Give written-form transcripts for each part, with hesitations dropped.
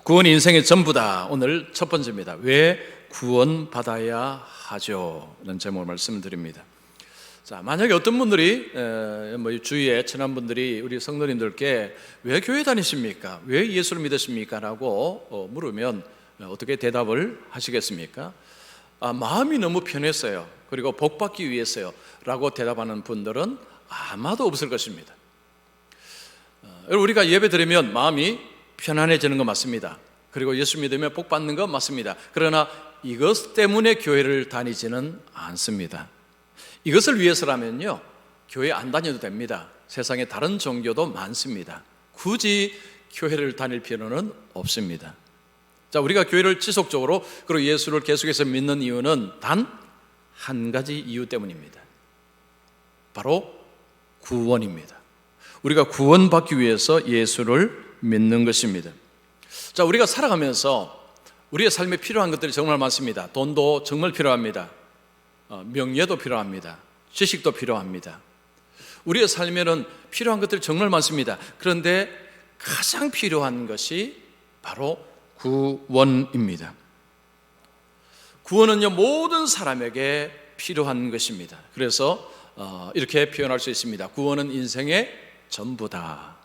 구원이 인생의 전부다. 오늘 첫 번째입니다. 왜 구원받아야 하죠? 라는 제목을 말씀드립니다. 자, 만약에 어떤 분들이 주위에 친한 분들이 우리 성도님들께 왜 교회 다니십니까? 왜 예수를 믿으십니까? 라고 물으면 어떻게 대답을 하시겠습니까? 마음이 너무 편했어요. 그리고 복받기 위해서요. 라고 대답하는 분들은 아마도 없을 것입니다. 우리가 예배 드리면 마음이 편안해지는 거 맞습니다. 그리고 예수 믿으면 복 받는 거 맞습니다. 그러나 이것 때문에 교회를 다니지는 않습니다. 이것을 위해서라면요, 교회 안 다녀도 됩니다. 세상에 다른 종교도 많습니다. 굳이 교회를 다닐 필요는 없습니다. 자, 우리가 교회를 지속적으로 그리고 예수를 계속해서 믿는 이유는 단 한 가지 이유 때문입니다. 바로 구원입니다. 우리가 구원받기 위해서 예수를 믿는 것입니다. 자, 우리가 살아가면서 우리의 삶에 필요한 것들이 정말 많습니다. 돈도 정말 필요합니다. 명예도 필요합니다. 지식도 필요합니다. 우리의 삶에는 필요한 것들이 정말 많습니다. 그런데 가장 필요한 것이 바로 구원입니다. 구원은요, 모든 사람에게 필요한 것입니다. 그래서 이렇게 표현할 수 있습니다. 구원은 인생의 전부다.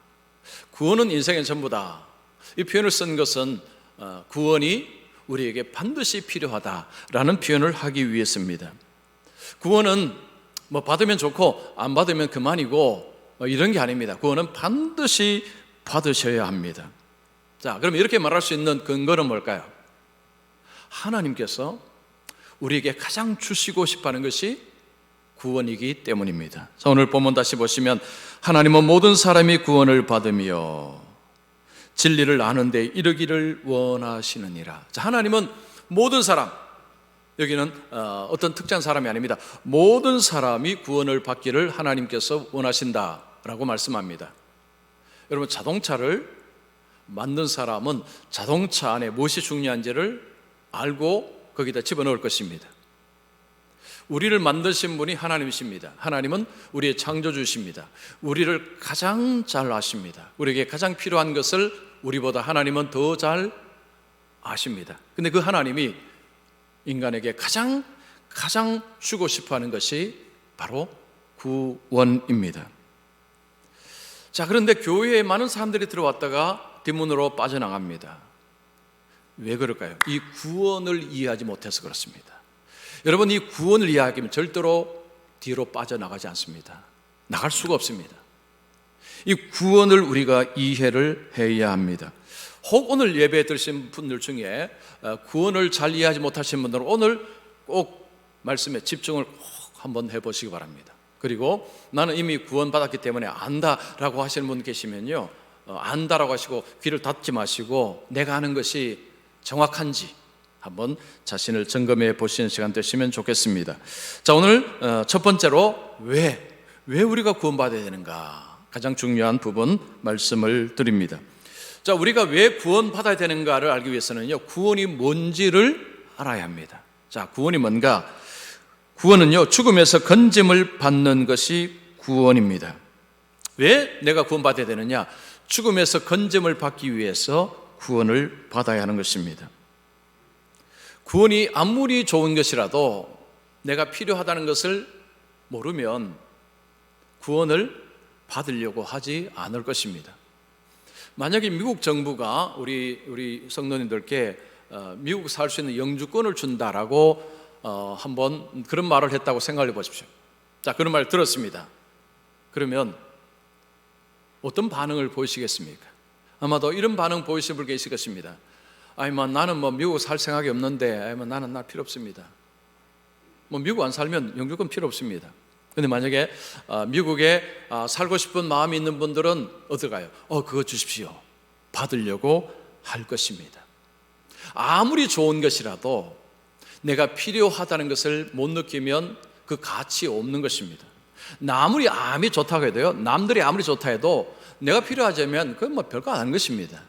구원은 인생의 전부다. 이 표현을 쓴 것은 구원이 우리에게 반드시 필요하다라는 표현을 하기 위해서입니다. 구원은 받으면 좋고 안 받으면 그만이고 이런 게 아닙니다. 구원은 반드시 받으셔야 합니다. 자, 그럼 이렇게 말할 수 있는 근거는 뭘까요? 하나님께서 우리에게 가장 주시고 싶어하는 것이 구원이기 때문입니다. 자, 오늘 본문 다시 보시면 하나님은 모든 사람이 구원을 받으며 진리를 아는데 이르기를 원하시느니라. 자, 하나님은 모든 사람, 여기는 어떤 특정한 사람이 아닙니다. 모든 사람이 구원을 받기를 하나님께서 원하신다라고 말씀합니다. 여러분, 자동차를 만든 사람은 자동차 안에 무엇이 중요한지를 알고 거기다 집어넣을 것입니다. 우리를 만드신 분이 하나님이십니다. 하나님은 우리의 창조주십니다. 우리를 가장 잘 아십니다. 우리에게 가장 필요한 것을 우리보다 하나님은 더 잘 아십니다. 근데 그 하나님이 인간에게 가장 주고 싶어하는 것이 바로 구원입니다. 자, 그런데 교회에 많은 사람들이 들어왔다가 뒷문으로 빠져나갑니다. 왜 그럴까요? 이 구원을 이해하지 못해서 그렇습니다. 여러분, 이 구원을 이해하기면 절대로 뒤로 빠져나가지 않습니다. 나갈 수가 없습니다. 이 구원을 우리가 이해를 해야 합니다. 혹 오늘 예배에 들으신 분들 중에 구원을 잘 이해하지 못하신 분들은 오늘 꼭 말씀에 집중을 꼭 한번 해보시기 바랍니다. 그리고 나는 이미 구원받았기 때문에 안다라고 하시는 분 계시면요, 안다라고 하시고 귀를 닫지 마시고 내가 아는 것이 정확한지 한번 자신을 점검해 보시는 시간 되시면 좋겠습니다. 자, 오늘 첫 번째로 왜 우리가 구원받아야 되는가, 가장 중요한 부분 말씀을 드립니다. 자, 우리가 왜 구원받아야 되는가를 알기 위해서는요, 구원이 뭔지를 알아야 합니다. 자, 구원이 뭔가? 구원은요, 죽음에서 건짐을 받는 것이 구원입니다. 왜 내가 구원받아야 되느냐? 죽음에서 건짐을 받기 위해서 구원을 받아야 하는 것입니다. 구원이 아무리 좋은 것이라도 내가 필요하다는 것을 모르면 구원을 받으려고 하지 않을 것입니다. 만약에 미국 정부가 우리 성도님들께 미국 살 수 있는 영주권을 준다라고 한번 그런 말을 했다고 생각해 보십시오. 자, 그런 말 들었습니다. 그러면 어떤 반응을 보이시겠습니까? 아마도 이런 반응 보이실 분 계실 것입니다. 나는 미국 살 생각이 없는데, 나는 필요 없습니다. 미국 안 살면 영주권 필요 없습니다. 근데 만약에 미국에 살고 싶은 마음이 있는 분들은 어디 가요? 그거 주십시오. 받으려고 할 것입니다. 아무리 좋은 것이라도 내가 필요하다는 것을 못 느끼면 그 가치 없는 것입니다. 남들이 아무리 좋다고 해도 내가 필요하자면 그건 별거 안 하는 것입니다.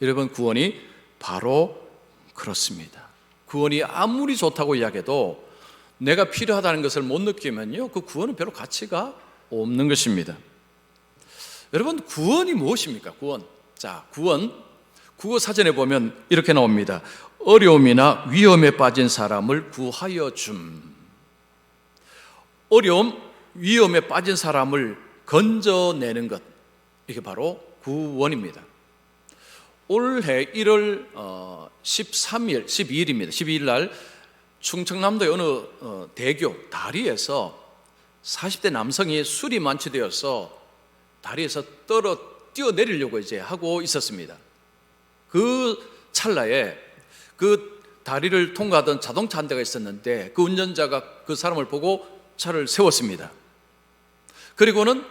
여러분, 구원이 바로 그렇습니다. 구원이 아무리 좋다고 이야기해도 내가 필요하다는 것을 못 느끼면요, 그 구원은 별로 가치가 없는 것입니다. 여러분, 구원이 무엇입니까? 구원. 자, 국어 사전에 보면 이렇게 나옵니다. 어려움이나 위험에 빠진 사람을 구하여 줌. 어려움, 위험에 빠진 사람을 건져내는 것, 이게 바로 구원입니다. 올해 1월 13일, 12일입니다. 12일 날 충청남도의 어느 대교 다리에서 40대 남성이 술이 만취되어서 다리에서 뛰어내리려고 이제 하고 있었습니다. 그 찰나에 그 다리를 통과하던 자동차 한 대가 있었는데 그 운전자가 그 사람을 보고 차를 세웠습니다. 그리고는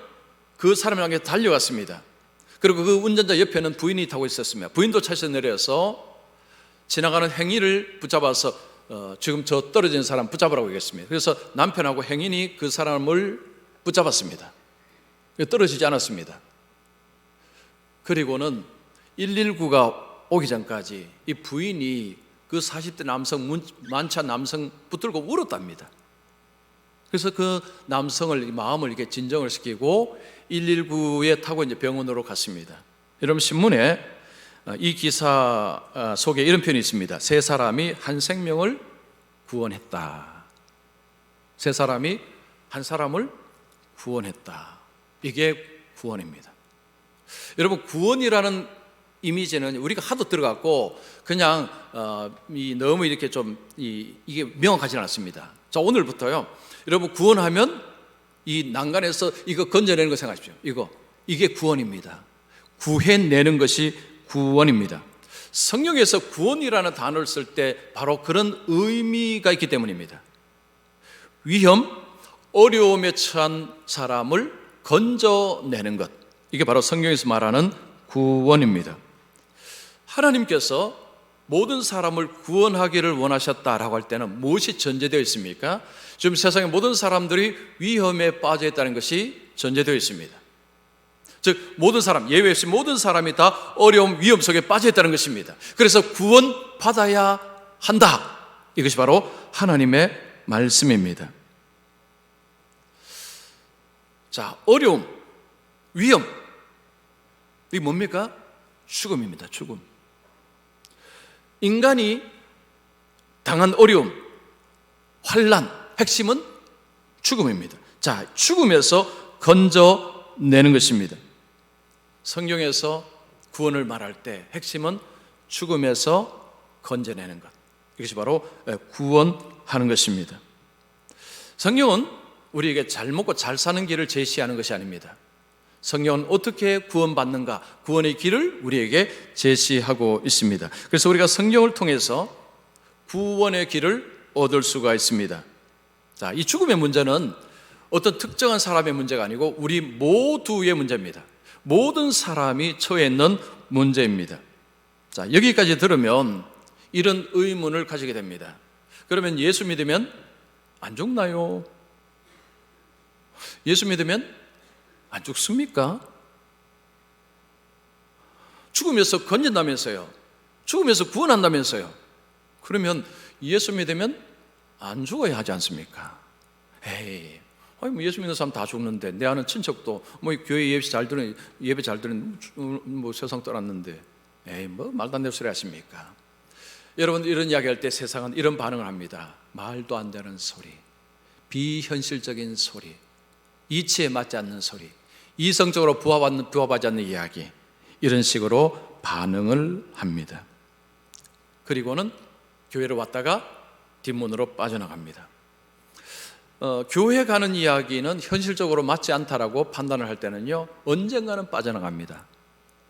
그 사람을 향해 달려갔습니다. 그리고 그 운전자 옆에는 부인이 타고 있었습니다. 부인도 차에서 내려서 지나가는 행인을 붙잡아서 지금 저 떨어진 사람 붙잡으라고 얘기했습니다. 그래서 남편하고 행인이 그 사람을 붙잡았습니다. 떨어지지 않았습니다. 그리고는 119가 오기 전까지 이 부인이 그 40대 남성, 만취한 남성 붙들고 울었답니다. 그래서 그 남성을 마음을 이렇게 진정을 시키고 119에 타고 이제 병원으로 갔습니다. 여러분 신문에 이 기사 속에 이런 표현이 있습니다. 세 사람이 한 생명을 구원했다. 세 사람이 한 사람을 구원했다. 이게 구원입니다. 여러분 구원이라는 이미지는 우리가 하도 들어갔고 그냥 너무 이렇게 좀 이게 명확하지 않습니다. 자, 오늘부터요. 여러분 구원하면 이 난간에서 이거 건져내는 거 생각하십시오. 이게 구원입니다. 구해내는 것이 구원입니다. 성경에서 구원이라는 단어를 쓸 때 바로 그런 의미가 있기 때문입니다. 위험, 어려움에 처한 사람을 건져내는 것, 이게 바로 성경에서 말하는 구원입니다. 하나님께서 모든 사람을 구원하기를 원하셨다라고 할 때는 무엇이 전제되어 있습니까? 지금 세상의 모든 사람들이 위험에 빠져 있다는 것이 전제되어 있습니다. 즉 모든 사람, 예외 없이 모든 사람이 다 어려움, 위험 속에 빠져 있다는 것입니다. 그래서 구원받아야 한다. 이것이 바로 하나님의 말씀입니다. 자, 어려움, 위험, 이게 뭡니까? 죽음입니다. 죽음. 인간이 당한 어려움, 환난, 핵심은 죽음입니다. 자, 죽음에서 건져내는 것입니다. 성경에서 구원을 말할 때 핵심은 죽음에서 건져내는 것, 이것이 바로 구원하는 것입니다. 성경은 우리에게 잘 먹고 잘 사는 길을 제시하는 것이 아닙니다. 성경은 어떻게 구원받는가, 구원의 길을 우리에게 제시하고 있습니다. 그래서 우리가 성경을 통해서 구원의 길을 얻을 수가 있습니다. 자, 이 죽음의 문제는 어떤 특정한 사람의 문제가 아니고 우리 모두의 문제입니다. 모든 사람이 처해 있는 문제입니다. 자, 여기까지 들으면 이런 의문을 가지게 됩니다. 그러면 예수 믿으면 안 죽나요? 예수 믿으면 안 죽습니까? 죽음에서 건진다면서요. 죽음에서 구원한다면서요. 그러면 예수 믿으면 안 죽어야 하지 않습니까? 에이, 뭐 예수 믿는 사람 다 죽는데 내 아는 친척도 뭐 교회 예배 잘 드는 뭐 세상 떠났는데 에이, 뭐 말도 안 되는 소리 하십니까? 여러분 이런 이야기할 때 세상은 이런 반응을 합니다. 말도 안 되는 소리, 비현실적인 소리, 이치에 맞지 않는 소리, 이성적으로 부합하지 않는 이야기, 이런 식으로 반응을 합니다. 그리고는 교회로 왔다가 뒷문으로 빠져나갑니다. 교회 가는 이야기는 현실적으로 맞지 않다라고 판단을 할 때는요, 언젠가는 빠져나갑니다.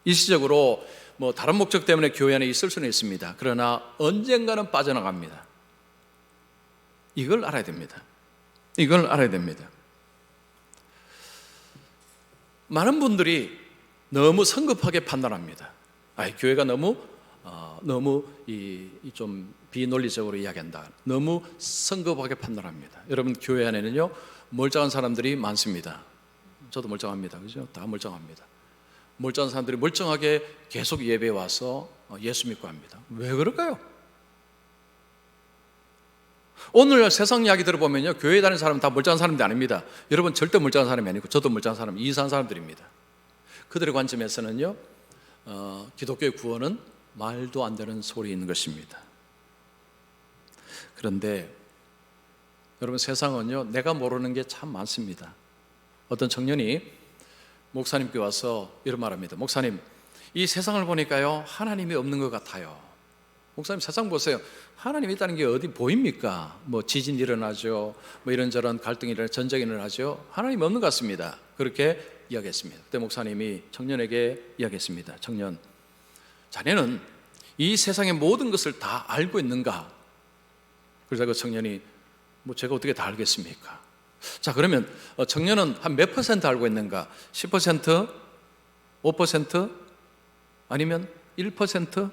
일시적으로 뭐 다른 목적 때문에 교회 안에 있을 수는 있습니다. 그러나 언젠가는 빠져나갑니다. 이걸 알아야 됩니다. 이걸 알아야 됩니다. 많은 분들이 너무 성급하게 판단합니다. 교회가 너무 좀 비논리적으로 이야기한다. 너무 성급하게 판단합니다. 여러분 교회 안에는요 멀쩡한 사람들이 많습니다. 저도 멀쩡합니다. 그죠? 다 멀쩡합니다. 멀쩡한 사람들이 멀쩡하게 계속 예배에 와서 예수 믿고 합니다. 왜 그럴까요? 오늘 세상 이야기 들어보면요, 교회 다니는 사람은 다 멀쩡한 사람들이 아닙니다. 여러분 절대 멀쩡한 사람이 아니고 저도 멀쩡한 사람, 이상한 사람들입니다. 그들의 관점에서는요, 기독교의 구원은 말도 안 되는 소리인 것입니다. 그런데 여러분, 세상은요, 내가 모르는 게 참 많습니다. 어떤 청년이 목사님께 와서 이런 말합니다. 목사님, 이 세상을 보니까요, 하나님이 없는 것 같아요. 목사님, 세상 보세요. 하나님이 있다는 게 어디 보입니까? 뭐 지진 일어나죠, 뭐 이런저런 갈등이 일어나죠, 전쟁이 일어나죠. 하나님이 없는 것 같습니다. 그렇게 이야기했습니다. 그때 목사님이 청년에게 이야기했습니다. 청년, 자네는 이 세상의 모든 것을 다 알고 있는가? 그래서 그 청년이, 뭐 제가 어떻게 다 알겠습니까? 자, 그러면 청년은 한 몇 퍼센트 알고 있는가? 10%? 5%? 아니면 1%?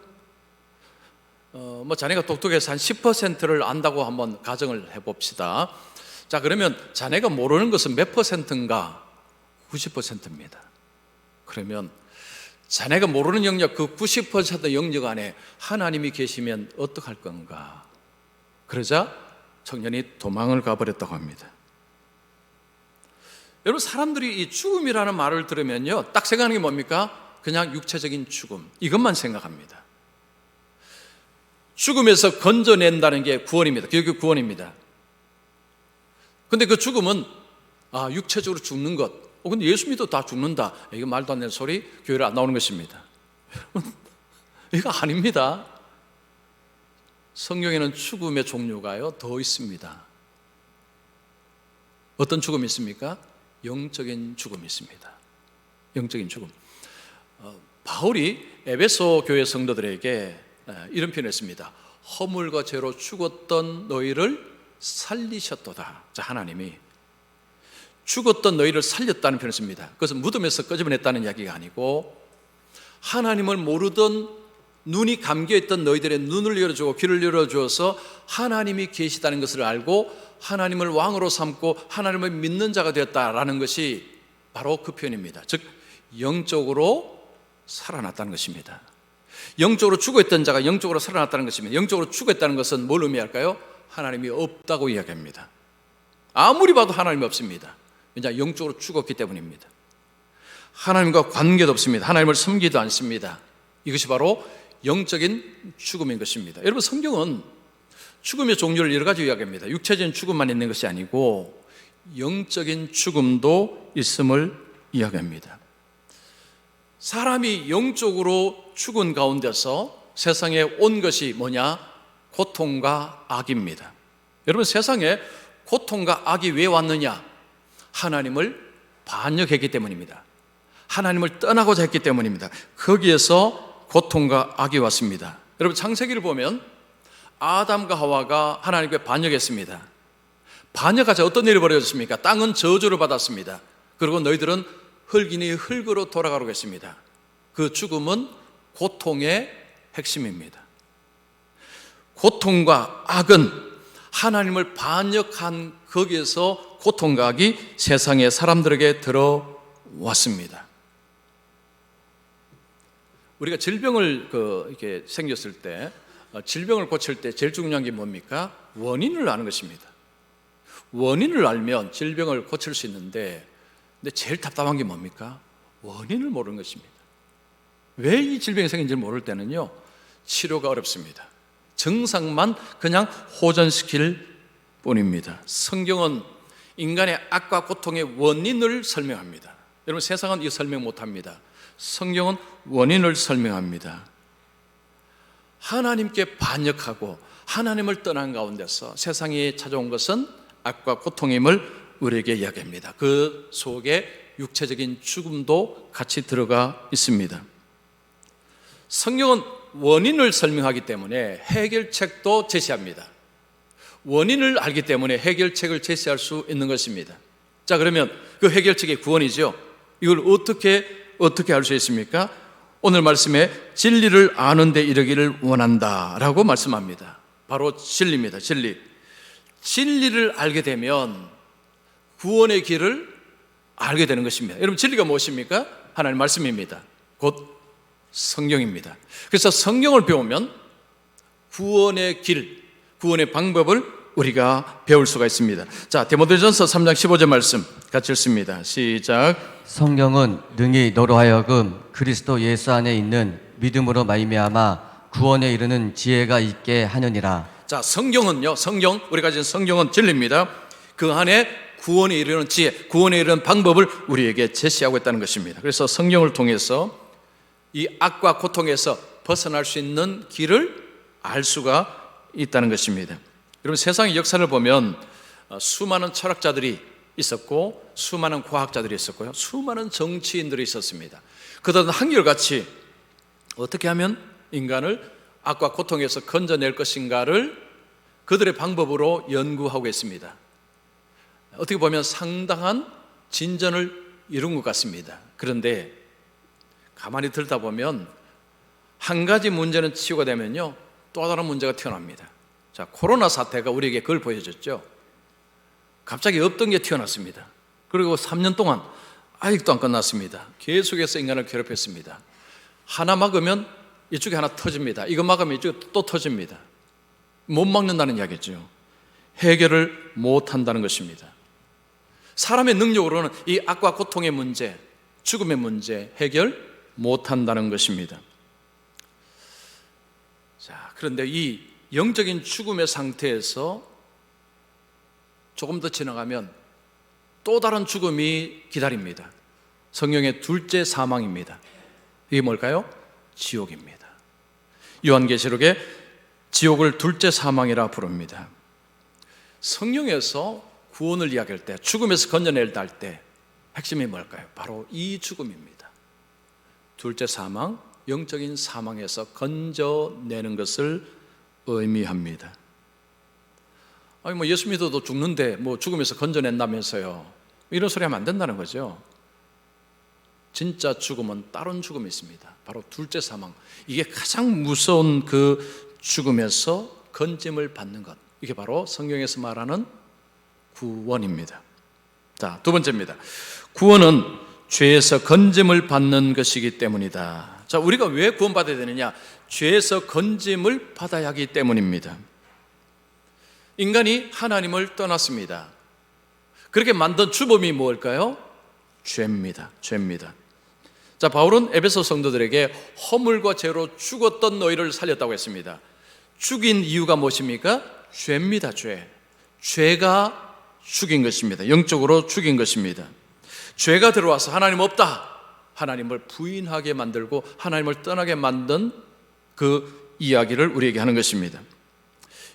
뭐 자네가 똑똑해서 한 10%를 안다고 한번 가정을 해봅시다. 자, 그러면 자네가 모르는 것은 몇 퍼센트인가? 90%입니다. 그러면 자네가 모르는 영역, 그 90% 영역 안에 하나님이 계시면 어떡할 건가? 그러자 청년이 도망을 가버렸다고 합니다. 여러분, 사람들이 이 죽음이라는 말을 들으면요, 딱 생각하는 게 뭡니까? 그냥 육체적인 죽음, 이것만 생각합니다. 죽음에서 건져낸다는 게 구원입니다. 그게 구원입니다. 근데 그 죽음은 육체적으로 죽는 것. 근데 예수 믿어도 다 죽는다. 이거 말도 안 되는 소리, 교회를 안 나오는 것입니다. 이거 아닙니다. 성경에는 죽음의 종류가요, 더 있습니다. 어떤 죽음이 있습니까? 영적인 죽음이 있습니다. 영적인 죽음. 바울이 에베소 교회 성도들에게 이런 표현을 했습니다. 허물과 죄로 죽었던 너희를 살리셨도다. 자, 하나님이 죽었던 너희를 살렸다는 표현을 씁니다. 그것은 무덤에서 끄집어냈다는 이야기가 아니고, 하나님을 모르던 눈이 감겨있던 너희들의 눈을 열어주고 귀를 열어주어서 하나님이 계시다는 것을 알고 하나님을 왕으로 삼고 하나님을 믿는 자가 되었다라는 것이 바로 그 표현입니다. 즉, 영적으로 살아났다는 것입니다. 영적으로 죽어있던 자가 영적으로 살아났다는 것입니다. 영적으로 죽어있다는 것은 뭘 의미할까요? 하나님이 없다고 이야기합니다. 아무리 봐도 하나님이 없습니다. 왜냐? 영적으로 죽었기 때문입니다. 하나님과 관계도 없습니다. 하나님을 섬기지도 않습니다. 이것이 바로 영적인 죽음인 것입니다. 여러분, 성경은 죽음의 종류를 여러 가지 이야기합니다. 육체적인 죽음만 있는 것이 아니고 영적인 죽음도 있음을 이야기합니다. 사람이 영적으로 죽은 가운데서 세상에 온 것이 뭐냐? 고통과 악입니다. 여러분, 세상에 고통과 악이 왜 왔느냐? 하나님을 반역했기 때문입니다. 하나님을 떠나고자 했기 때문입니다. 거기에서 고통과 악이 왔습니다. 여러분, 창세기를 보면 아담과 하와가 하나님께 반역했습니다. 반역하자 어떤 일이 벌어졌습니까? 땅은 저주를 받았습니다. 그리고 너희들은 흙이니 흙으로 돌아가라고 했습니다. 그 죽음은 고통의 핵심입니다. 고통과 악은 하나님을 반역한 거기에서 고통과 악이 세상의 사람들에게 들어왔습니다. 우리가 질병을 이렇게 생겼을 때, 질병을 고칠 때 제일 중요한 게 뭡니까? 원인을 아는 것입니다. 원인을 알면 질병을 고칠 수 있는데, 근데 제일 답답한 게 뭡니까? 원인을 모르는 것입니다. 왜 이 질병이 생긴지 모를 때는요, 치료가 어렵습니다. 증상만 그냥 호전시킬 뿐입니다. 성경은 인간의 악과 고통의 원인을 설명합니다. 여러분, 세상은 이 설명 못합니다. 성경은 원인을 설명합니다. 하나님께 반역하고 하나님을 떠난 가운데서 세상에 찾아온 것은 악과 고통임을 우리에게 이야기합니다. 그 속에 육체적인 죽음도 같이 들어가 있습니다. 성경은 원인을 설명하기 때문에 해결책도 제시합니다. 원인을 알기 때문에 해결책을 제시할 수 있는 것입니다. 자, 그러면 그 해결책이 구원이죠. 이걸 어떻게 알 수 있습니까? 오늘 말씀에 진리를 아는 데 이르기를 원한다 라고 말씀합니다. 바로 진리입니다. 진리를 알게 되면 구원의 길을 알게 되는 것입니다. 여러분, 진리가 무엇입니까? 하나님 말씀입니다. 곧 성경입니다. 그래서 성경을 배우면 구원의 길, 구원의 방법을 우리가 배울 수가 있습니다. 자, 디모데전서 3장 15절 말씀 같이 읽습니다. 시작. 성경은 능히 너로 하여금 그리스도 예수 안에 있는 믿음으로 말미암아 구원에 이르는 지혜가 있게 하느니라. 자, 성경은요, 우리가 지금 성경은 진리입니다. 그 안에 구원에 이르는 지혜, 구원에 이르는 방법을 우리에게 제시하고 있다는 것입니다. 그래서 성경을 통해서 이 악과 고통에서 벗어날 수 있는 길을 알 수가 있다는 것입니다. 여러분, 세상의 역사를 보면 수많은 철학자들이 있었고, 수많은 과학자들이 있었고요, 수많은 정치인들이 있었습니다. 그들은 한결같이 어떻게 하면 인간을 악과 고통에서 건져낼 것인가를 그들의 방법으로 연구하고 있습니다. 어떻게 보면 상당한 진전을 이룬 것 같습니다. 그런데 가만히 들다 보면 한 가지 문제는 치유가 되면요, 또 다른 문제가 튀어납니다. 자, 코로나 사태가 우리에게 그걸 보여줬죠. 갑자기 없던 게 튀어났습니다. 그리고 3년 동안 아직도 안 끝났습니다. 계속해서 인간을 괴롭혔습니다. 하나 막으면 이쪽에 하나 터집니다. 이거 막으면 이쪽에 또 터집니다. 못 막는다는 이야기죠. 해결을 못 한다는 것입니다. 사람의 능력으로는 이 악과 고통의 문제, 죽음의 문제 해결 못 한다는 것입니다. 자, 그런데 이 영적인 죽음의 상태에서 조금 더 지나가면 또 다른 죽음이 기다립니다. 성경의 둘째 사망입니다. 이게 뭘까요? 지옥입니다. 요한계시록에 지옥을 둘째 사망이라 부릅니다. 성경에서 구원을 이야기할 때, 죽음에서 건져낸다 할 때 핵심이 뭘까요? 바로 이 죽음입니다. 둘째 사망, 영적인 사망에서 건져내는 것을 의미합니다. 아니 뭐 예수 믿어도 죽는데 뭐 죽음에서 건져낸다면서요, 이런 소리 하면 안 된다는 거죠. 진짜 죽음은 다른 죽음이 있습니다. 바로 둘째 사망. 이게 가장 무서운 그 죽음에서 건짐을 받는 것, 이게 바로 성경에서 말하는 구원입니다. 자, 두 번째입니다. 구원은 죄에서 건짐을 받는 것이기 때문이다. 자, 우리가 왜 구원받아야 되느냐? 죄에서 건짐을 받아야 하기 때문입니다. 인간이 하나님을 떠났습니다. 그렇게 만든 주범이 뭘까요? 죄입니다. 자, 바울은 에베소 성도들에게 허물과 죄로 죽었던 너희를 살렸다고 했습니다. 죽인 이유가 무엇입니까? 죄입니다. 죄가 죽인 것입니다. 영적으로 죽인 것입니다. 죄가 들어와서 하나님 없다, 하나님을 부인하게 만들고 하나님을 떠나게 만든 그 이야기를 우리에게 하는 것입니다.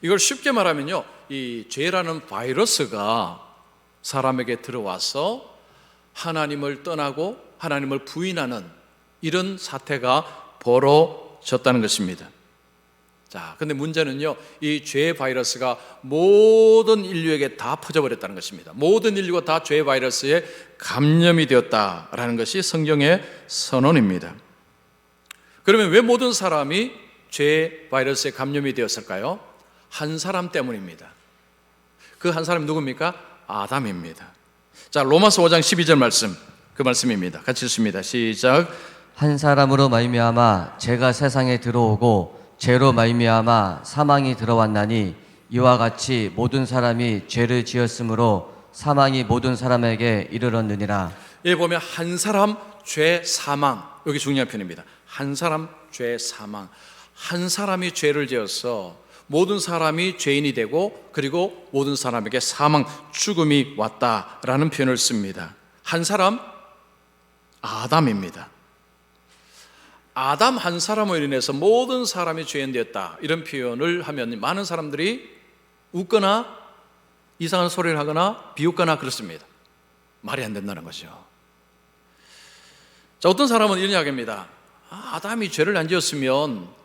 이걸 쉽게 말하면요, 이 죄라는 바이러스가 사람에게 들어와서 하나님을 떠나고 하나님을 부인하는 이런 사태가 벌어졌다는 것입니다. 자, 근데 문제는요, 이 죄 바이러스가 모든 인류에게 다 퍼져버렸다는 것입니다. 모든 인류가 다 죄 바이러스에 감염이 되었다라는 것이 성경의 선언입니다. 그러면 왜 모든 사람이 죄 바이러스에 감염이 되었을까요? 한 사람 때문입니다. 그 한 사람이 누굽니까? 아담입니다. 자, 로마서 5장 12절 말씀, 그 말씀입니다. 같이 읽습니다. 시작. 한 사람으로 말미암아 죄가 세상에 들어오고 죄로 말미암아 사망이 들어왔나니 이와 같이 모든 사람이 죄를 지었으므로 사망이 모든 사람에게 이르렀느니라. 여기 보면 한 사람 죄 사망, 여기 중요한 표현입니다. 한 사람 죄 사망. 한 사람이 죄를 지어서 모든 사람이 죄인이 되고 그리고 모든 사람에게 사망, 죽음이 왔다라는 표현을 씁니다. 한 사람, 아담입니다. 아담 한 사람으로 인해서 모든 사람이 죄인 되었다, 이런 표현을 하면 많은 사람들이 웃거나 이상한 소리를 하거나 비웃거나 그렇습니다. 말이 안 된다는 거죠. 자, 어떤 사람은 이런 이야기입니다. 아담이 죄를 안 지었으면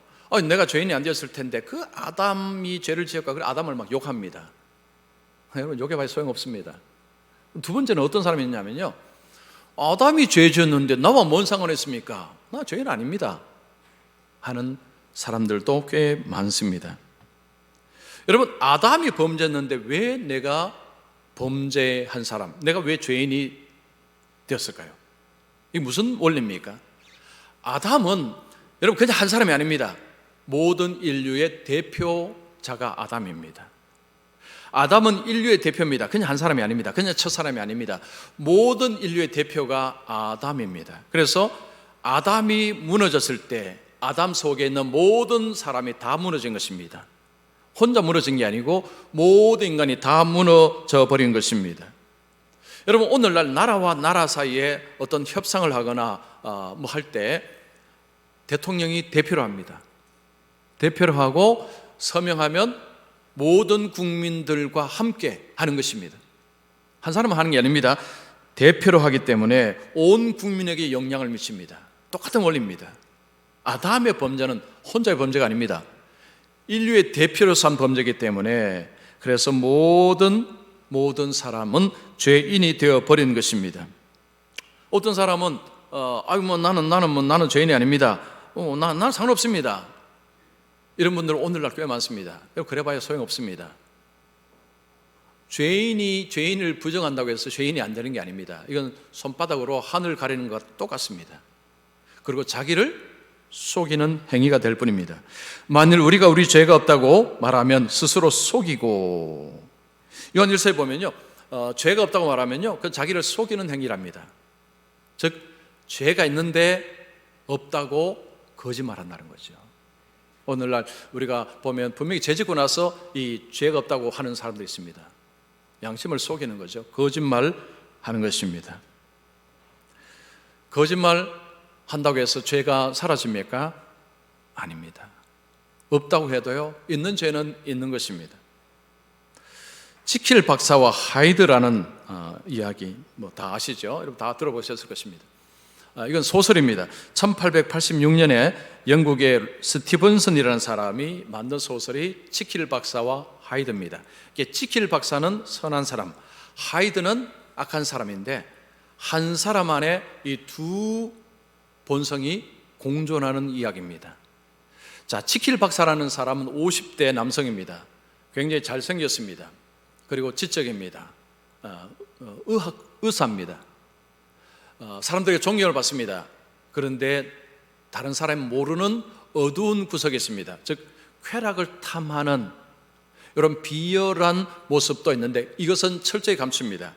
내가 죄인이 안 되었을 텐데 그 아담이 죄를 지었까? 그래 아담을 막 욕합니다. 여러분, 욕해봐야 소용없습니다. 두 번째는 어떤 사람이 있냐면요, 아담이 죄 지었는데 나와 뭔 상관있습니까? 나 죄인 아닙니다 하는 사람들도 꽤 많습니다. 여러분, 아담이 범죄했는데 왜 내가 범죄한 사람, 내가 왜 죄인이 되었을까요? 이게 무슨 원리입니까? 아담은 여러분 그냥 한 사람이 아닙니다. 모든 인류의 대표자가 아담입니다. 아담은 인류의 대표입니다. 그냥 한 사람이 아닙니다. 그냥 첫 사람이 아닙니다. 모든 인류의 대표가 아담입니다. 그래서 아담이 무너졌을 때, 아담 속에 있는 모든 사람이 다 무너진 것입니다. 혼자 무너진 게 아니고 모든 인간이 다 무너져 버린 것입니다. 여러분, 오늘날 나라와 나라 사이에 어떤 협상을 하거나 뭐 할 때 대통령이 대표로 합니다. 대표로 하고 서명하면 모든 국민들과 함께 하는 것입니다. 한 사람은 하는 게 아닙니다. 대표로 하기 때문에 온 국민에게 영향을 미칩니다. 똑같은 원리입니다. 아담의 범죄는 혼자의 범죄가 아닙니다. 인류의 대표로서 한 범죄이기 때문에 그래서 모든 사람은 죄인이 되어 버린 것입니다. 어떤 사람은 나는 죄인이 아닙니다. 나는 상관없습니다. 이런 분들은 오늘날 꽤 많습니다. 그래봐야 소용없습니다. 죄인을 부정한다고 해서 죄인이 안 되는 게 아닙니다. 이건 손바닥으로 하늘 가리는 것과 똑같습니다. 그리고 자기를 속이는 행위가 될 뿐입니다. 만일 우리가 우리 죄가 없다고 말하면 스스로 속이고, 요한 1서에 보면요, 죄가 없다고 말하면요, 그 자기를 속이는 행위랍니다. 즉 죄가 있는데 없다고 거짓말한다는 거죠. 오늘날 우리가 보면 분명히 죄 짓고 나서 이 죄가 없다고 하는 사람도 있습니다. 양심을 속이는 거죠. 거짓말하는 것입니다. 거짓말 한다고 해서 죄가 사라집니까? 아닙니다. 없다고 해도요, 있는 죄는 있는 것입니다. 지킬 박사와 하이드라는 이야기 다 아시죠? 여러분 다 들어보셨을 것입니다. 이건 소설입니다. 1886년에 영국의 스티븐슨이라는 사람이 만든 소설이 지킬 박사와 하이드입니다. 지킬 박사는 선한 사람, 하이드는 악한 사람인데 한 사람 안에 이 두 본성이 공존하는 이야기입니다. 자, 지킬 박사라는 사람은 50대 남성입니다. 굉장히 잘생겼습니다. 그리고 지적입니다. 의사입니다. 사람들에게 존경을 받습니다. 그런데 다른 사람이 모르는 어두운 구석이 있습니다. 즉 쾌락을 탐하는 이런 비열한 모습도 있는데 이것은 철저히 감춥니다.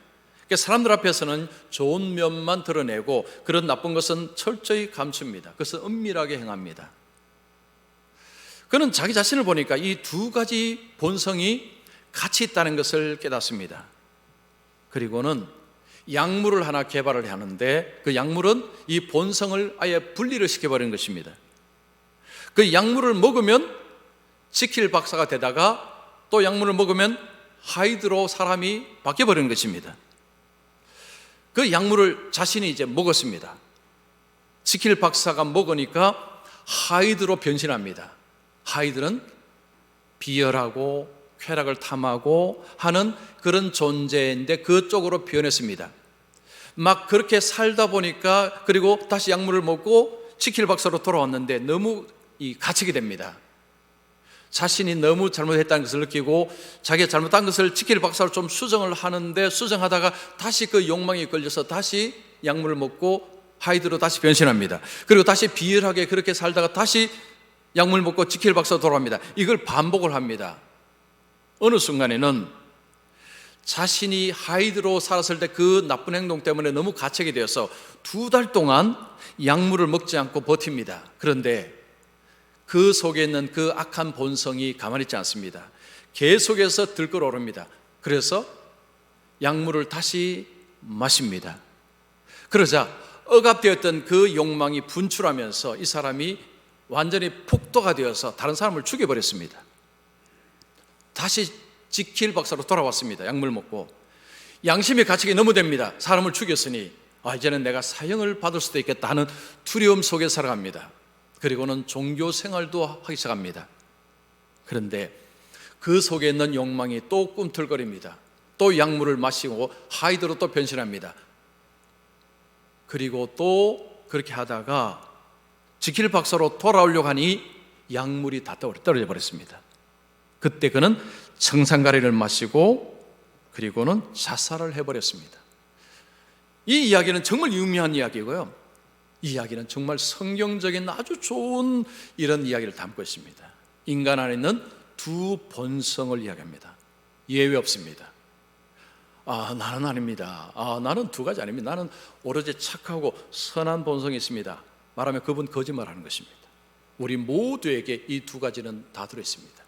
그러니까 사람들 앞에서는 좋은 면만 드러내고 그런 나쁜 것은 철저히 감춥니다. 그것은 은밀하게 행합니다. 그는 자기 자신을 보니까 이 두 가지 본성이 같이 있다는 것을 깨닫습니다. 그리고는 약물을 하나 개발을 하는데 그 약물은 이 본성을 아예 분리를 시켜버리는 것입니다. 그 약물을 먹으면 지킬 박사가 되다가 또 약물을 먹으면 하이드로 사람이 바뀌어버리는 것입니다. 그 약물을 자신이 이제 먹었습니다. 지킬 박사가 먹으니까 하이드로 변신합니다. 하이드는 비열하고 쾌락을 탐하고 하는 그런 존재인데 그쪽으로 변했습니다. 막 그렇게 살다 보니까 그리고 다시 약물을 먹고 지킬 박사로 돌아왔는데 너무 갇히게 됩니다. 자신이 너무 잘못했다는 것을 느끼고 자기가 잘못한 것을 지킬 박사로 좀 수정을 하는데 수정하다가 다시 그 욕망에 걸려서 다시 약물을 먹고 하이드로 다시 변신합니다. 그리고 다시 비열하게 그렇게 살다가 다시 약물 먹고 지킬 박사로 돌아갑니다. 이걸 반복을 합니다. 어느 순간에는 자신이 하이드로 살았을 때 그 나쁜 행동 때문에 너무 갇히게 되어서 2달 동안 약물을 먹지 않고 버팁니다. 그런데 그 속에 있는 그 악한 본성이 가만히 있지 않습니다. 계속해서 들끓어오릅니다. 그래서 약물을 다시 마십니다. 그러자 억압되었던 그 욕망이 분출하면서 이 사람이 완전히 폭도가 되어서 다른 사람을 죽여버렸습니다. 다시 지킬 박사로 돌아왔습니다. 약물 먹고 양심의 가책이 너무 됩니다. 사람을 죽였으니 이제는 내가 사형을 받을 수도 있겠다 하는 두려움 속에 살아갑니다. 그리고는 종교 생활도 하기 시작합니다. 그런데 그 속에 있는 욕망이 또 꿈틀거립니다. 또 약물을 마시고 하이드로 또 변신합니다. 그리고 또 그렇게 하다가 지킬 박사로 돌아오려고 하니 약물이 다 떨어져 버렸습니다. 그때 그는 청산가리를 마시고 그리고는 자살을 해버렸습니다. 이 이야기는 정말 유명한 이야기고요. 이 이야기는 정말 성경적인 아주 좋은 이런 이야기를 담고 있습니다. 인간 안에 있는 두 본성을 이야기합니다. 예외 없습니다. 나는 아닙니다. 나는 두 가지 아닙니다. 나는 오로지 착하고 선한 본성이 있습니다. 말하면 그분 거짓말하는 것입니다. 우리 모두에게 이 두 가지는 다 들어있습니다.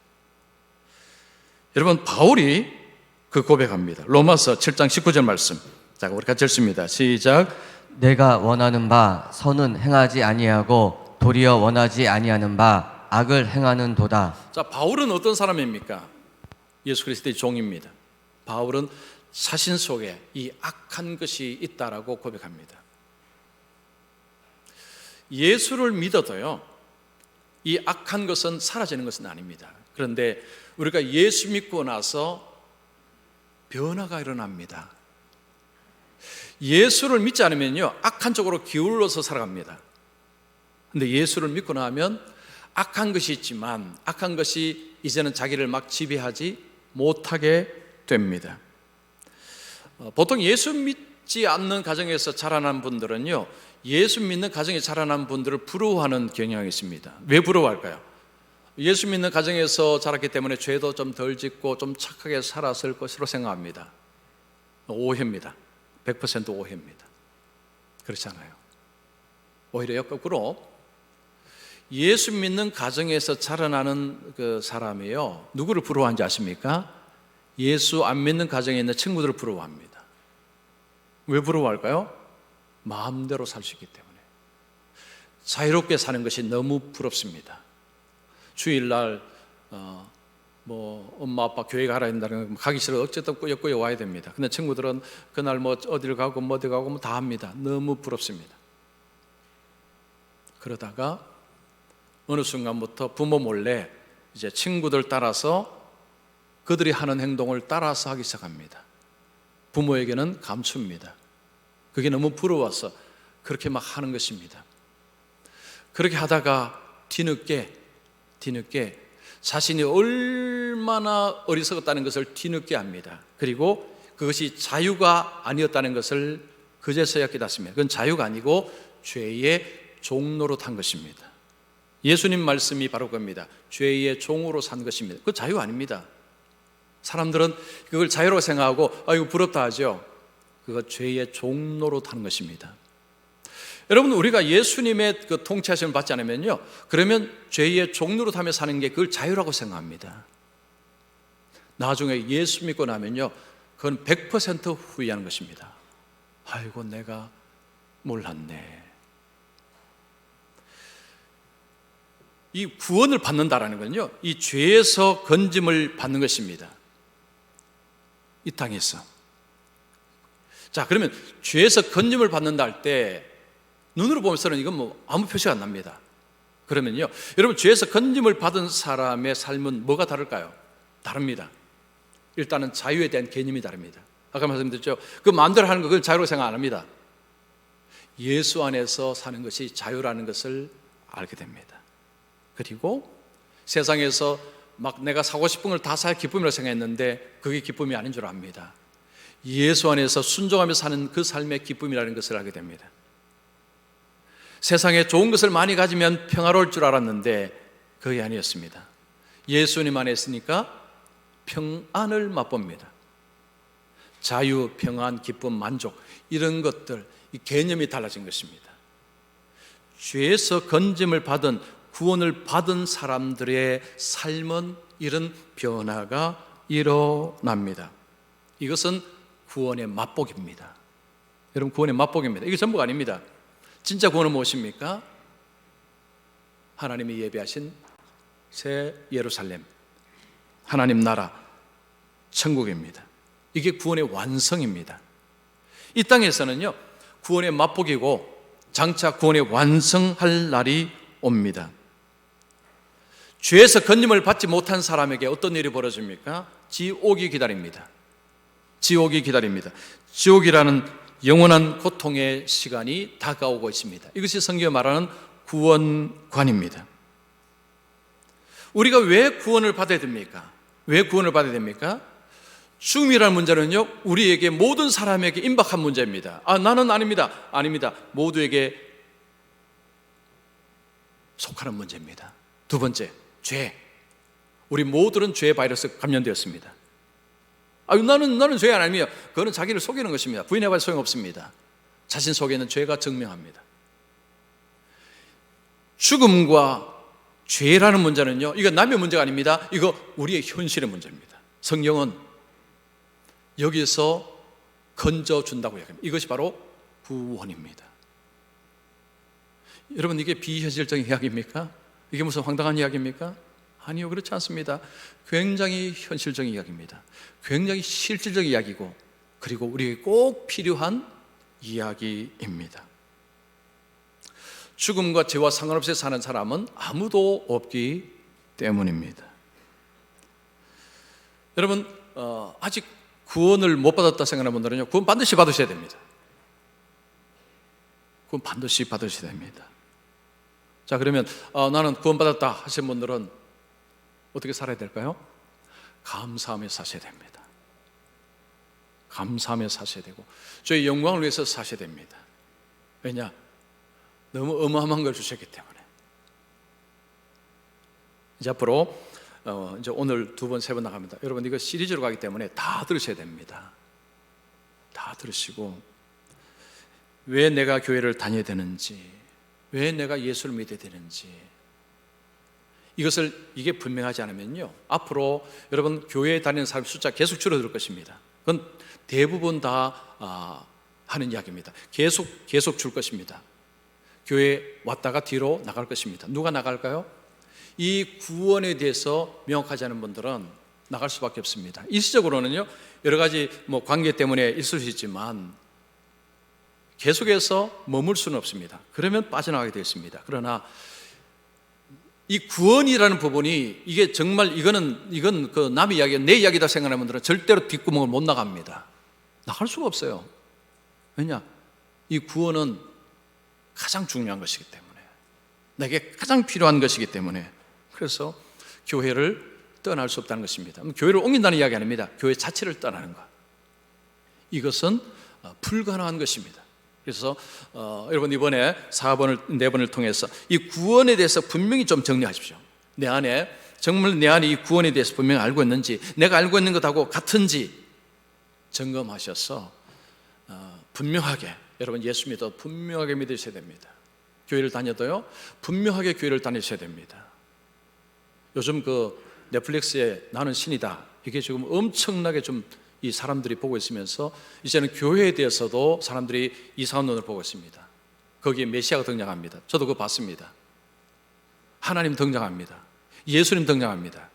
여러분, 바울이 그 고백합니다. 로마서 7장 19절 말씀. 자, 우리 같이 읽습니다. 시작. 내가 원하는 바 선은 행하지 아니하고 도리어 원하지 아니하는 바 악을 행하는 도다. 자, 바울은 어떤 사람입니까? 예수 그리스도의 종입니다. 바울은 자신 속에 이 악한 것이 있다라고 고백합니다. 예수를 믿어도요, 이 악한 것은 사라지는 것은 아닙니다. 그런데 우리가 예수 믿고 나서 변화가 일어납니다. 예수를 믿지 않으면요, 악한 쪽으로 기울어서 살아갑니다. 근데 예수를 믿고 나면 악한 것이 있지만 악한 것이 이제는 자기를 막 지배하지 못하게 됩니다. 보통 예수 믿지 않는 가정에서 자라난 분들은요, 예수 믿는 가정에 자라난 분들을 부러워하는 경향이 있습니다. 왜 부러워할까요? 예수 믿는 가정에서 자랐기 때문에 죄도 좀 덜 짓고 좀 착하게 살았을 것으로 생각합니다. 오해입니다. 100% 오해입니다. 그렇지 않아요. 오히려 거꾸로 예수 믿는 가정에서 자라나는 그 사람이요, 누구를 부러워하는지 아십니까? 예수 안 믿는 가정에 있는 친구들을 부러워합니다. 왜 부러워할까요? 마음대로 살 수 있기 때문에. 자유롭게 사는 것이 너무 부럽습니다. 주일날 엄마 아빠 교회 가라 한다는 가기 싫어 어쨌든 꾸역꾸역 와야 됩니다. 근데 친구들은 그날 어딜 가고 어디 가고 다 합니다. 너무 부럽습니다. 그러다가 어느 순간부터 부모 몰래 이제 친구들 따라서 그들이 하는 행동을 따라서 하기 시작합니다. 부모에게는 감춥니다. 그게 너무 부러워서 그렇게 막 하는 것입니다. 그렇게 하다가 뒤늦게 자신이 얼마나 어리석었다는 것을 뒤늦게 압니다. 그리고 그것이 자유가 아니었다는 것을 그제서야 깨닫습니다. 그건 자유가 아니고 죄의 종로로 탄 것입니다. 예수님 말씀이 바로 그겁니다. 죄의 종으로 산 것입니다. 그건 자유 아닙니다. 사람들은 그걸 자유로 생각하고 이거 부럽다 하죠. 그거 죄의 종로로 타는 것입니다. 여러분, 우리가 예수님의 그 통치하심을 받지 않으면요, 그러면 죄의 종로로 타며 사는 게 그걸 자유라고 생각합니다. 나중에 예수 믿고 나면요, 그건 100% 후회하는 것입니다. 아이고, 내가 몰랐네. 이 구원을 받는다라는 건요, 이 죄에서 건짐을 받는 것입니다. 이 땅에서. 자, 그러면 죄에서 건짐을 받는다 할 때 눈으로 보면서는 이건 아무 표시가 안 납니다. 그러면요, 여러분, 죄에서 건짐을 받은 사람의 삶은 뭐가 다를까요? 다릅니다. 일단은 자유에 대한 개념이 다릅니다. 아까 말씀드렸죠, 그 마음대로 하는 거 그걸 자유로 생각 안 합니다. 예수 안에서 사는 것이 자유라는 것을 알게 됩니다. 그리고 세상에서 막 내가 사고 싶은 걸 다 살 기쁨이라고 생각했는데 그게 기쁨이 아닌 줄 압니다. 예수 안에서 순종하며 사는 그 삶의 기쁨이라는 것을 알게 됩니다. 세상에 좋은 것을 많이 가지면 평화로울 줄 알았는데 그게 아니었습니다. 예수님 안에 있으니까 평안을 맛봅니다. 자유, 평안, 기쁨, 만족, 이런 것들, 이 개념이 달라진 것입니다. 죄에서 건짐을 받은, 구원을 받은 사람들의 삶은 이런 변화가 일어납니다. 이것은 구원의 맛복입니다. 여러분, 구원의 맛복입니다. 이게 전부가 아닙니다. 진짜 구원은 무엇입니까? 하나님이 예비하신 새 예루살렘, 하나님 나라, 천국입니다. 이게 구원의 완성입니다. 이 땅에서는요, 구원의 맛복이고 장차 구원의 완성할 날이 옵니다. 죄에서 건짐을 받지 못한 사람에게 어떤 일이 벌어집니까? 지옥이 기다립니다. 지옥이 기다립니다. 지옥이라는 영원한 고통의 시간이 다가오고 있습니다. 이것이 성경이 말하는 구원관입니다. 우리가 왜 구원을 받아야 됩니까? 왜 구원을 받아야 됩니까? 죽음이라는 문제는요, 우리에게 모든 사람에게 임박한 문제입니다. 나는 아닙니다. 아닙니다. 모두에게 속하는 문제입니다. 두 번째, 죄. 우리 모두는 죄 바이러스 감염되었습니다. 나는 죄 안 아닙니다. 그거는 자기를 속이는 것입니다. 부인해봐야 소용없습니다. 자신 속에 있는 죄가 증명합니다. 죽음과 죄라는 문제는요, 이거 남의 문제가 아닙니다. 이거 우리의 현실의 문제입니다. 성경은 여기서 건져준다고 이야기합니다. 이것이 바로 구원입니다. 여러분, 이게 비현실적인 이야기입니까? 이게 무슨 황당한 이야기입니까? 아니요, 그렇지 않습니다. 굉장히 현실적인 이야기입니다. 굉장히 실질적인 이야기고, 그리고 우리에게 꼭 필요한 이야기입니다. 죽음과 죄와 상관없이 사는 사람은 아무도 없기 때문입니다. 여러분, 아직 구원을 못 받았다 생각하는 분들은요, 구원 반드시 받으셔야 됩니다. 구원 반드시 받으셔야 됩니다. 자, 그러면 나는 구원 받았다 하신 분들은 어떻게 살아야 될까요? 감사하며 사셔야 됩니다. 감사하며 사셔야 되고, 저희 영광을 위해서 사셔야 됩니다. 왜냐? 너무 어마어마한 걸 주셨기 때문에. 이제 앞으로 이제 오늘 2번, 3번 나갑니다. 여러분, 이거 시리즈로 가기 때문에 다 들으셔야 됩니다. 다 들으시고, 왜 내가 교회를 다녀야 되는지, 왜 내가 예수를 믿어야 되는지, 이게 분명하지 않으면요, 앞으로 여러분 교회에 다니는 사람 숫자 계속 줄어들 것입니다. 그건 대부분 다 하는 이야기입니다. 계속 줄 것입니다. 교회 왔다가 뒤로 나갈 것입니다. 누가 나갈까요? 이 구원에 대해서 명확하지 않은 분들은 나갈 수밖에 없습니다. 일시적으로는요, 여러 가지 관계 때문에 있을 수 있지만 계속해서 머물 수는 없습니다. 그러면 빠져나가게 되어 있습니다. 그러나 이 구원이라는 부분이 이게 정말 이건 그 남의 이야기, 내 이야기다 생각하는 분들은 절대로 뒷구멍을 못 나갑니다. 나갈 수가 없어요. 왜냐? 이 구원은 가장 중요한 것이기 때문에, 내게 가장 필요한 것이기 때문에, 그래서 교회를 떠날 수 없다는 것입니다. 교회를 옮긴다는 이야기 아닙니다. 교회 자체를 떠나는 것, 이것은 불가능한 것입니다. 그래서 여러분, 이번에 4번을 4번을 통해서 이 구원에 대해서 분명히 좀 정리하십시오. 정말 내 안에 이 구원에 대해서 분명히 알고 있는지, 내가 알고 있는 것하고 같은지 점검하셔서 분명하게, 여러분 예수 믿어 분명하게 믿으셔야 됩니다. 교회를 다녀도요, 분명하게 교회를 다니셔야 됩니다. 요즘 그 넷플릭스에 나는 신이다, 이게 지금 엄청나게 좀 이 사람들이 보고 있으면서 이제는 교회에 대해서도 사람들이 이상한 눈으로 보고 있습니다. 거기에 메시아가 등장합니다. 저도 그거 봤습니다. 하나님 등장합니다. 예수님 등장합니다.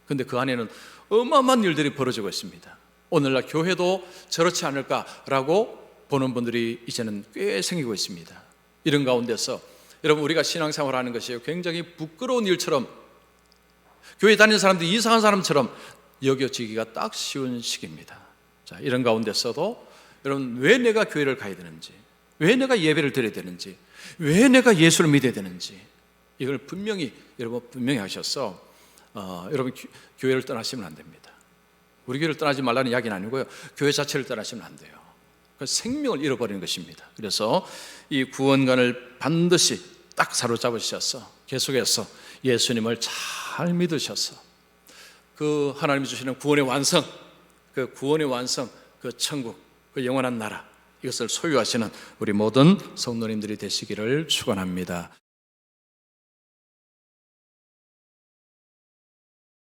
그런데 그 안에는 어마어마한 일들이 벌어지고 있습니다. 오늘날 교회도 저렇지 않을까라고 보는 분들이 이제는 꽤 생기고 있습니다. 이런 가운데서 여러분, 우리가 신앙생활을 하는 것이 굉장히 부끄러운 일처럼, 교회 다니는 사람들이 이상한 사람처럼 여겨지기가 딱 쉬운 시기입니다. 자, 이런 가운데서도 여러분, 왜 내가 교회를 가야 되는지, 왜 내가 예배를 드려야 되는지, 왜 내가 예수를 믿어야 되는지, 이걸 분명히 하셔서 여러분 교회를 떠나시면 안 됩니다. 우리 교회를 떠나지 말라는 이야기는 아니고요, 교회 자체를 떠나시면 안 돼요. 생명을 잃어버리는 것입니다. 그래서 이 구원관을 반드시 딱 사로잡으셔서 계속해서 예수님을 잘 믿으셔서 그 하나님이 주시는 구원의 완성, 그 천국, 그 영원한 나라, 이것을 소유하시는 우리 모든 성도님들이 되시기를 축원합니다.